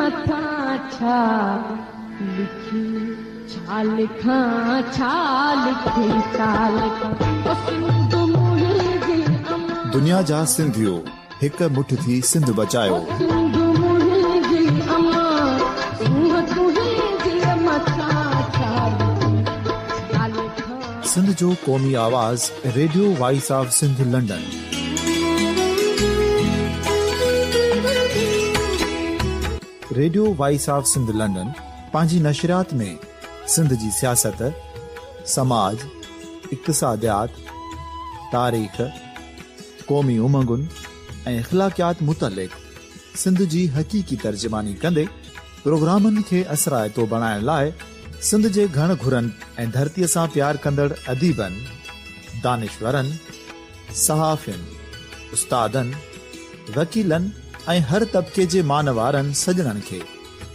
मथां छा लिखी छा लिखां छा लिखी छा लिखां सिंध मुंहिंजी दुनिया जा सिंधियो हिक मुठ थी सिंध बचायो। सिंध मुंहिंजी अमा सूंह तुंहिंजी मथां छा लिखां सिंध जो क़ौमी आवाज़ radio voice of Sindh London. Radio voice of Sindh London पंहिंजी नशरियात में सिंध जी सियासत, समाज, इक़्तिसादियात, तारीख़, क़ौमी उमंगुनि ऐं इख़्लाक़ियात मुतलिक़ सिंध जी हक़ीक़ी तर्जुमानी कंदे प्रोग्रामनि खे असराइतो बणाइण लाइ सिंध जे घण घुरनि ऐं धरतीअ सां प्यार कंदड़ अदीबनि, दानिशवरनि, सहाफ़ियुनि, उस्तादनि, वकीलनि ऐं हर तबिके जे मानवारनि सजणनि खे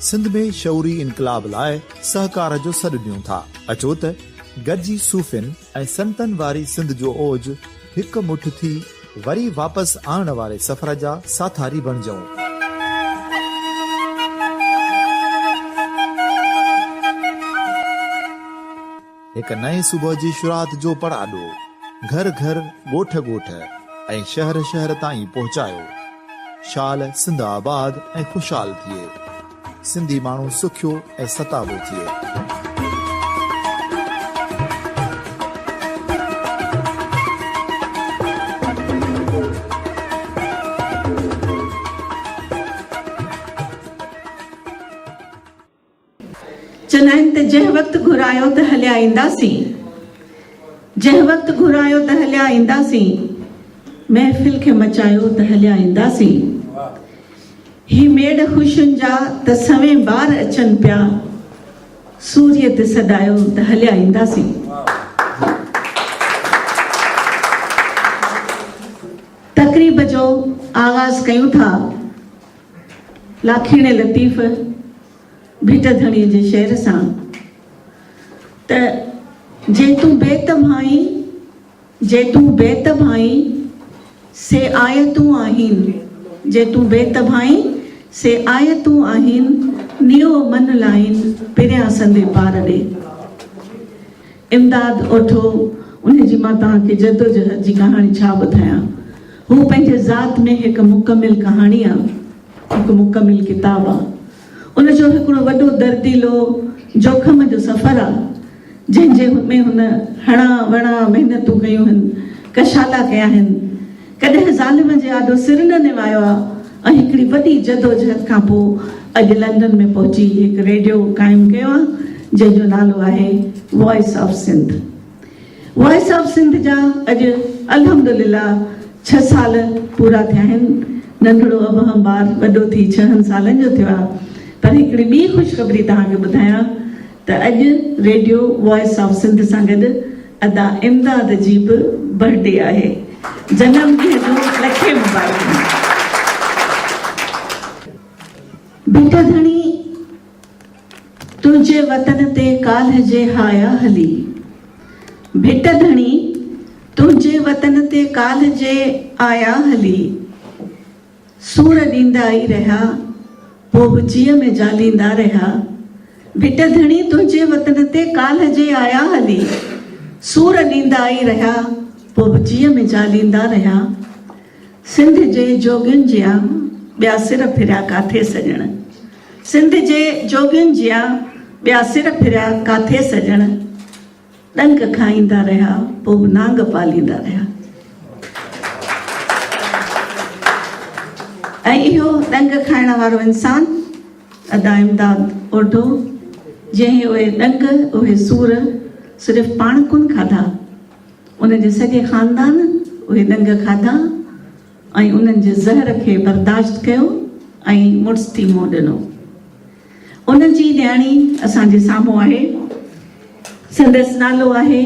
सिंध में शऊरी इनकलाब लाइ सहकार जो सॾु ॾियूं था। अचो त गॾिजी सूफ़ियुनि ऐं संतनि वारी सिंध जो ओज हिकु मुठ थी वरी वापसि आणण वारे सफ़र जा साथारी बणिजऊं। हिकु नए सुबुह जी शुरूआत जो पड़ाॾो घर घर, ॻोठ ॻोठ ऐं शहर शहर ताईं पहुचायो। शाल सिंध आबाद ऐं खुशहाल थिए, सिंधी माण्हू सुखियो ऐं सताबो थिए। चनाइन त जंहिं वक़्तु घुरायो त हलिया ईंदासीं, जंहिं वक़्तु घुरायो त हलिया ईंदासीं, महफ़िल खे मचायो त हलिया ईंदासीं। ही मेड़ ख़ुशियुनि जा त सवें ॿार अचनि पिया, सूर्य ते सॾायो त हलिया ईंदासीं। तक़रीब जो आगाज़ कयूं था लाखीणे लतीफ़ भिट धणीअ जे शेर सां त जे तूं बेतबाई, जे तूं बेतबाई से आयतूं आहिनि, जे तूं बेतबाई से आयतूं आहिनि, नियो मन लाइन पिरिया संदे पार ॾे। इमदाद ओठो उन जी मां तव्हांखे जदोजहद जी कहाणी छा ॿुधायां। हू पंहिंजे ज़ात में हिकु मुकमिल कहाणी आहे, हिकु मुकमिल किताबु आहे। उन जो हिकिड़ो वॾो दर्दीलो जोखम जो सफ़र आहे, जंहिंजे में हुन हणा वणा महिनतूं कयूं आहिनि, कशाला कया आहिनि, कॾहिं ज़ालिम जे आॾो सिर न निवायो आहे ऐं हिकिड़ी वॾी जदोजहद खां पोइ अॼु लंडन में पहुची हिकु रेडियो क़ाइमु कयो आहे जंहिंजो नालो आहे voice of Sindh. Voice of Sindh जा अॼु अल्हम्दुलिल्लाह 6 साल पूरा थिया आहिनि। नंढड़ो अबहम ॿार वॾो थी 6 सालनि जो थियो आहे। पर हिकिड़ी ॿी ख़ुशख़बरी तव्हांखे ॿुधायां त अॼु रेडियो वॉइस ऑफ सिंध सां गॾु अदा इमदाद जी बि बर्थडे आहे। जनम ॾींहं जो लखे मुबारक। भिट धणी तुंहिंजे वतन ते काल्ह जे हाया हली, भिट धणी तुंहिंजे वतन ते काल्ह जे आया हली, सूर ॾींदा ई रहिया पोइ जीअ में जालींदा रहिया। भिट धणी तुंहिंजे वतन ते काल्ह जे आया हली, सूर ॾींदा ई रहिया पोइ जीअ में जालींदा रहिया। सिंध जे जोगियुनि जिया ॿिया सिर फिरिया काथे सॼण, सिंध जे जोगियुनि जिया ॿिया सिर फिरिया काथे सॼण। ॾंग खाईंदा रहिया पोइ नांग पालींदा रहिया। ऐं इहो ॾंग खाइण वारो इंसान अदा इमदाद ओढो, जंहिं उहे ॾंग उहे सूर सिर्फ़ु पाण कोन खाधा, उनजे सॼे ख़ानदान उहे ॾंग खाधा ऐं उन्हनि जे ज़हर खे बर्दाश्त कयो ऐं मुड़ुस थी मुंहुं ॾिनो। उन जी ॼाणी असांजे साम्हूं आहे। संदसि नालो आहे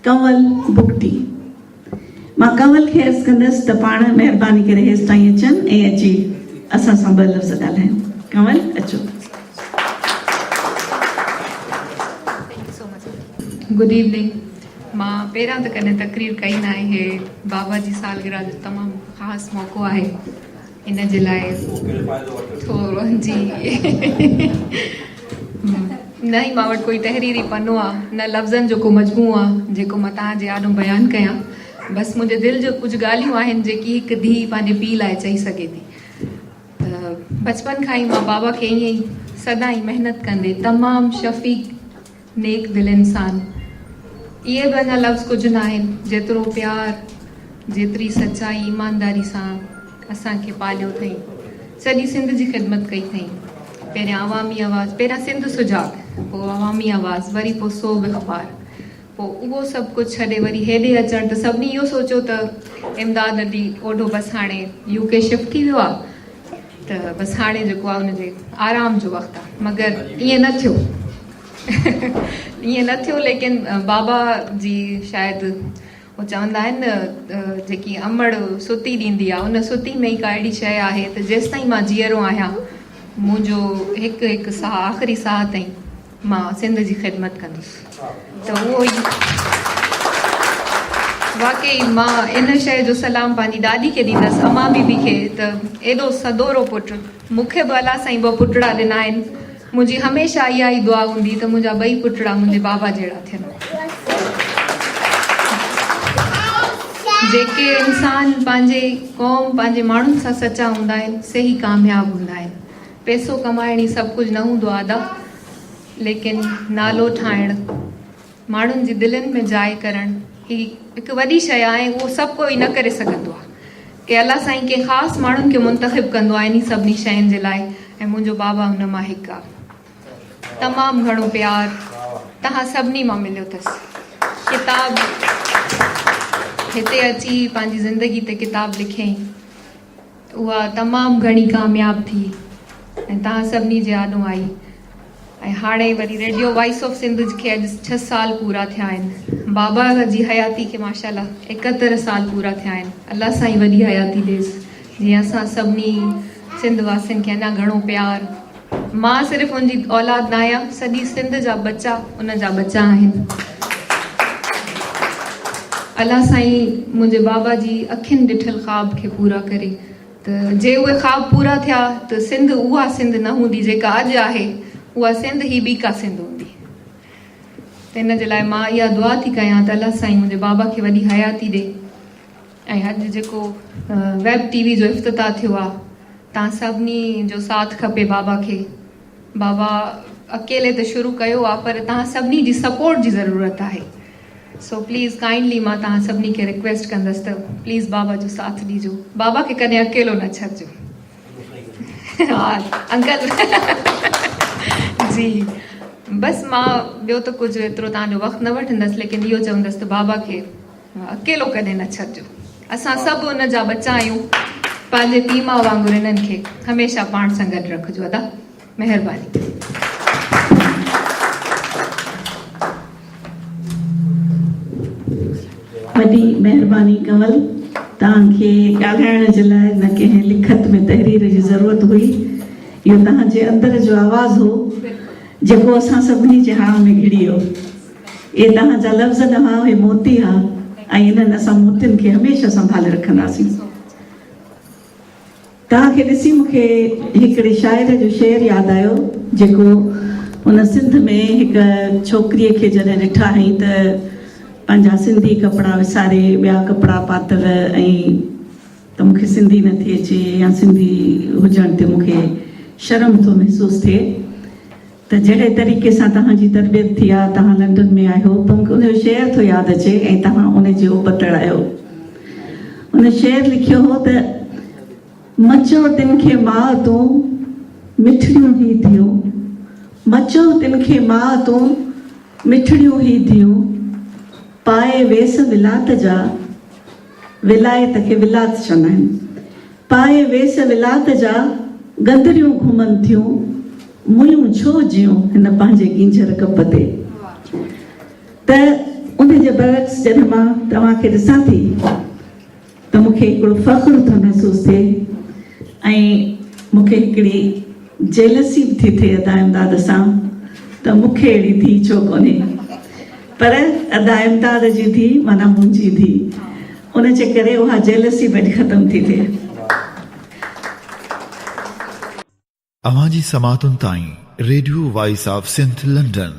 कंवल बुगटी। मां कंवल खे अर्ज़ु कंदसि त पाण महिरबानी करे हेसि ताईं अचनि ऐं अची असां सां 2 लफ़्ज़ ॻाल्हायूं। कंवल अचो। Good evening. मां पहिरियां त कॾहिं तकरीर कई न आहे। बाबा जी सालगिरह जो तमामु ख़ासि मौक़ो आहे इन जे लाइ थोरो जी न ई मां वटि कोई तहरीरी पनो आहे, न लफ़्ज़नि जो को मजमू आहे जेको मां तव्हांजे आॾो बयानु कयां। बसि मुंहिंजे दिलि जो कुझु ॻाल्हियूं आहिनि जेकी हिकु धीउ पंहिंजे पीउ लाइ चई सघे थी। त बचपन खां ई मां बाबा खे ईअं ई सदाईं महिनत कंदे तमामु शफ़ीक़ नेक दिलि इंसान, इहे बि अञा लफ़्ज़ कुझु न आहिनि जेतिरो प्यारु जेतिरी सचाई ईमानदारी सां असांखे पालियो अथई, सॼी सिंध जी ख़िदमत कई अथई। पहिरियां अवामी आवाज़, पहिरियां सिंध सुजाॻ, पोइ अवामी आवाज़, वरी पोइ सोब अख़बार, पोइ उहो सभु कुझु छॾे वरी हेॾे अचणु त सभिनी इहो सोचियो त इमदाद ॾी ओॾो बसि हाणे UK शिफ्ट थी वियो आहे त बसि हाणे जेको आहे हुनजे आराम जो वक़्तु आहे, मगर ईअं न थियो ईअं न थियो। लेकिन बाबा जी शायदि उहो चवंदा आहिनि न जेकी अमड़ सुती ॾींदी आहे, उन सुती में ई का अहिड़ी शइ आहे त जेसि ताईं मां जीअरो आहियां मुंहिंजो हिकु हिकु साह आख़िरी साह ताईं मां सिंध जी ख़िदमत कंदुसि। त उहो ई वाक़ई मां इन शइ जो सलाम पंहिंजी ॾाॾी खे ॾींदसि, अमा बीबी खे, त एॾो सदोरो पुटु, मूंखे बि अलाह साईं ॿ पुटड़ा ॾिना आहिनि। मुंहिंजी हमेशह इहा ई दुआ हूंदी त मुंहिंजा ॿई पुटड़ा मुंहिंजे बाबा जहिड़ा थियनि। जेके इंसान पंहिंजे क़ौम पंहिंजे माण्हुनि सां सचा हूंदा आहिनि से ई कामयाबु हूंदा आहिनि। पैसो कमाइण ई सभु कुझु न हूंदो आहे अदा, लेकिन नालो ठाहिणु, माण्हुनि जी दिलनि में जाइ करणु, ही हिकु वॾी शइ आहे। उहो सभु कोई न करे सघंदो आहे की अलाह साईं कंहिं ख़ासि माण्हुनि खे मुंतख़िब कंदो आहे इन सभिनी शयुनि जे लाइ, ऐं मुंहिंजो बाबा हुन मां हिकु आहे। तमामु घणो प्यारु तव्हां सभिनी मां मिलियो अथसि। किताब हिते अची पंहिंजी ज़िंदगी ते किताब लिखियईं, उहा तमामु घणी कामयाबु थी ऐं तव्हां सभिनी जे आॾो आई। ऐं हाणे वरी रेडियो वॉइस ऑफ सिंध खे अॼु 6 साल पूरा थिया आहिनि। बाबा जी हयाती खे माशाल्लाह 71 साल पूरा थिया आहिनि। अलाह साईं वॾी हयाती ॾेसि, जीअं असां सभिनी सिंध वासियुनि खे अञा घणो प्यारु। मां सिर्फ़ु उनजी औलाद न आहियां, सॼी सिंध जा बच्चा उन जा बच्चा आहिनि। अलाह साईं मुंहिंजे बाबा जी अखियुनि ॾिठल ख़्वाब खे पूरा करे, त जे उहे ख़्वाब पूरा थिया त सिंध उहा सिंध न हूंदी जेका अॼु आहे, उहा सिंध ही ॿी का सिंध हूंदी। त इन जे लाइ मां इहा दुआ थी कयां त अलाह साईं मुंहिंजे बाबा खे वॾी हयाती ॾे। ऐं अॼु जेको वेब TV जो इफ़्तिताह थियो आहे, तव्हां सभिनी जो साथ खपे बाबा खे। बाबा अकेले त शुरू कयो आहे, पर तव्हां सभिनी जी सपोर्ट जी ज़रूरत आहे। सो प्लीज़ काइंडली मां तव्हां सभिनी खे रिक्वेस्ट कंदसि त प्लीज़ बाबा जो साथ ॾिजो, बाबा खे कॾहिं अकेलो न छॾिजो। हा अंकल जी, बसि मां ॿियो त कुझु एतिरो तव्हांजो वक़्तु न वठंदसि, लेकिन इहो चवंदसि त बाबा खे अकेलो कॾहिं न छॾिजो। असां सभु उन जा बच्चा आहियूं, पंहिंजे पीउ माउ वांगुरु इन्हनि खे हमेशह पाण सां गॾु रखिजो। अदा महिरबानी। वॾी महिरबानी कंवल, तव्हांखे ॻाल्हाइण जे लाइ न कंहिं लिखत में तहरीर जी ज़रूरत हुई। इहो तव्हांजे अंदर जो आवाज़ हो जेको असां सभिनी जे हाण में घिड़ी वियो। इहे तव्हांजा लफ़्ज़ न हुआ, उहे मोती हुआ, ऐं इन्हनि असां मोतियुनि खे हमेशह संभाले रखंदासीं। तव्हांखे ॾिसी मूंखे हिकिड़े शाइर जो शेर यादि आयो, जेको उन सिंध में हिकु छोकिरीअ खे जॾहिं ॾिठा हुई त पंहिंजा सिंधी कपिड़ा विसारे ॿिया कपिड़ा पातल, ऐं त मूंखे सिंधी नथी अचे या सिंधी हुजण ते मूंखे शर्म थो महसूसु थिए। त जहिड़े तरीक़े सां तव्हांजी तरबियत थी आहे, तव्हां लंडन में आहियो, त मूंखे उनजो शेर थो यादि अचे ऐं तव्हां उनजो बतड़ आहियो। उन शेर लिखियो हो त मचो तिन खे माउ तूं मिठड़ियूं ई थियूं, मचो तिन खे माउ तूं मिठड़ियूं ई थियूं, पाए वेस विलात जा, विलायत खे विलात चवंदा आहिनि, पाए वेस विलात जा गंदरियूं घुमनि थियूं, मुलियूं छो जियूं हिन पंहिंजे गिंजर कप ते। त उनजे बरक्स जॾहिं मां तव्हांखे ॾिसां थी त मूंखे हिकिड़ो फ़ख्रु थो महसूसु थिए, ऐं मूंखे हिकिड़ी जेलसी बि थी थिए अदा इमदाद सां त मूंखे अहिड़ी धीउ छो कोन्हे, पर अदा इमदाद जी धीउ माना मुंहिंजी धीउ, उन जे करे उहा जेलसी बि ख़तमु थी थिए। अवां जी समातुनि ताईं radio voice of Sindh London